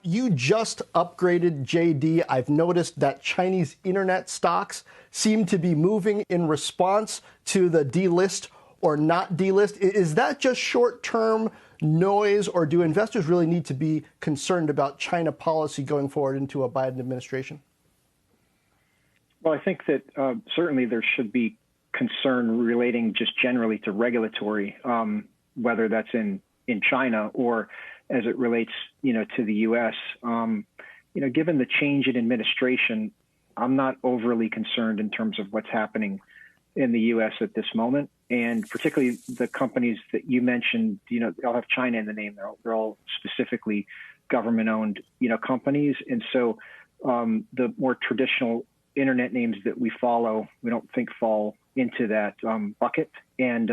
You just upgraded JD. I've noticed that Chinese internet stocks seem to be moving in response to the delist or not delist. Is that just short-term noise, or do investors really need to be concerned about China policy going forward into a Biden administration? Well, I think that certainly there should be concern relating just generally to regulatory, whether that's in China or as it relates, to the U.S. Given the change in administration, I'm not overly concerned in terms of what's happening in the U.S. at this moment, and particularly the companies that you mentioned. They all have China in the name. They're all specifically government-owned, companies, and so the more traditional internet names that we follow, we don't think fall into that bucket, and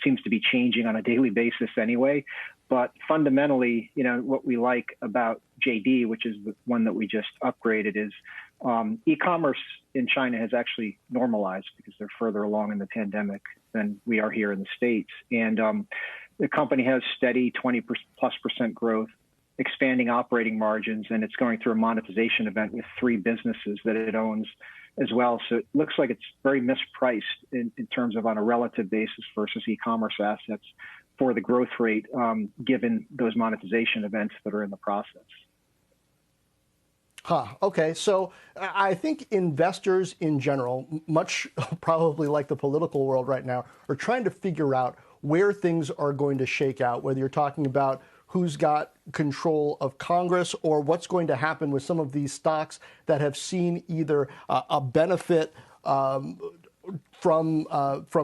seems to be changing on a daily basis anyway. But fundamentally, what we like about JD, which is the one that we just upgraded, is e-commerce in China has actually normalized because they're further along in the pandemic than we are here in the States. And the company has steady 20+% growth, expanding operating margins, and it's going through a monetization event with 3 businesses that it owns as well. So it looks like it's very mispriced in terms of on a relative basis versus e-commerce assets for the growth rate, given those monetization events that are in the process. Okay. So I think investors in general, much probably like the political world right now, are trying to figure out where things are going to shake out, whether you're talking about who's got control of Congress or what's going to happen with some of these stocks that have seen either a benefit from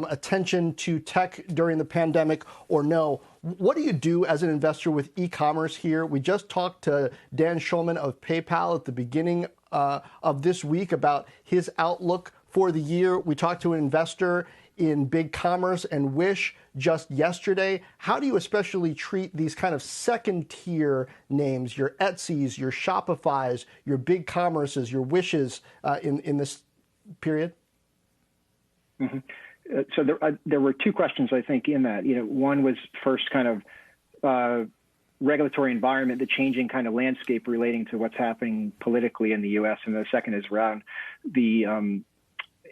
attention to tech during the pandemic or no. What do you do as an investor with e-commerce here? We just talked to Dan Schulman of PayPal at the beginning of this week about his outlook for the year. We talked to an investor in Big Commerce and Wish just yesterday. How do you especially treat these kind of second-tier names, your Etsy's, your Shopify's, your Big Commerces, your Wishes in this period? Mm-hmm. So there were 2 questions, I think, in that. One was first kind of regulatory environment, the changing kind of landscape relating to what's happening politically in the U.S., and the second is around the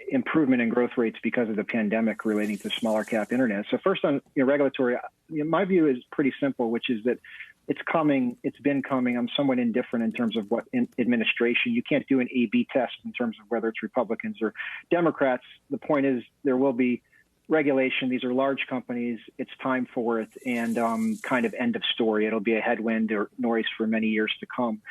improvement in growth rates because of the pandemic relating to smaller cap internet. So first on regulatory, my view is pretty simple, which is that it's coming, it's been coming. I'm somewhat indifferent in terms of what administration. You can't do an A/B test in terms of whether it's Republicans or Democrats. The point is there will be regulation. These are large companies. It's time for it, and kind of end of story. It'll be a headwind or noise for many years to come.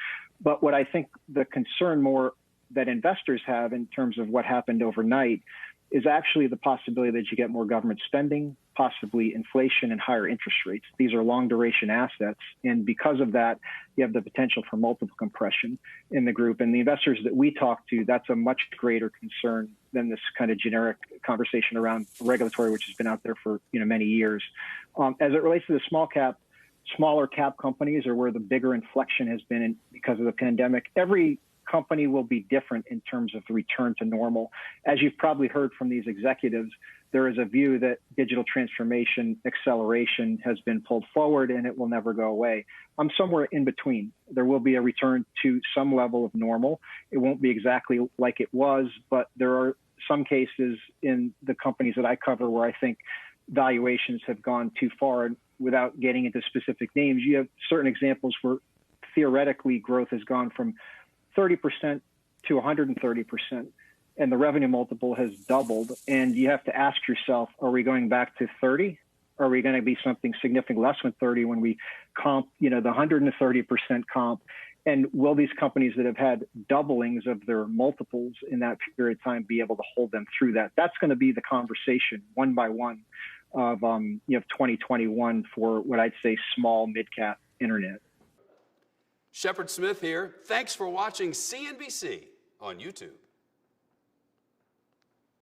But what I think the concern more that investors have in terms of what happened overnight is actually the possibility that you get more government spending, possibly inflation and higher interest rates. These are long duration assets. And because of that, you have the potential for multiple compression in the group. And the investors that we talk to, that's a much greater concern than this kind of generic conversation around regulatory, which has been out there for many years. As it relates to the smaller cap companies, or where the bigger inflection has been because of the pandemic, every company will be different in terms of the return to normal. As you've probably heard from these executives, there is a view that digital transformation acceleration has been pulled forward and it will never go away. I'm somewhere in between. There will be a return to some level of normal. It won't be exactly like it was, but there are some cases in the companies that I cover where I think valuations have gone too far. Without getting into specific names, you have certain examples where theoretically growth has gone from 30% to 130%, and the revenue multiple has doubled. And you have to ask yourself, are we going back to 30? Are we going to be something significantly less than 30 when we comp, the 130% comp? And will these companies that have had doublings of their multiples in that period of time be able to hold them through that? That's going to be the conversation one by one of 2021 for what I'd say small mid-cap internet. Shepard Smith here. Thanks for watching CNBC on YouTube.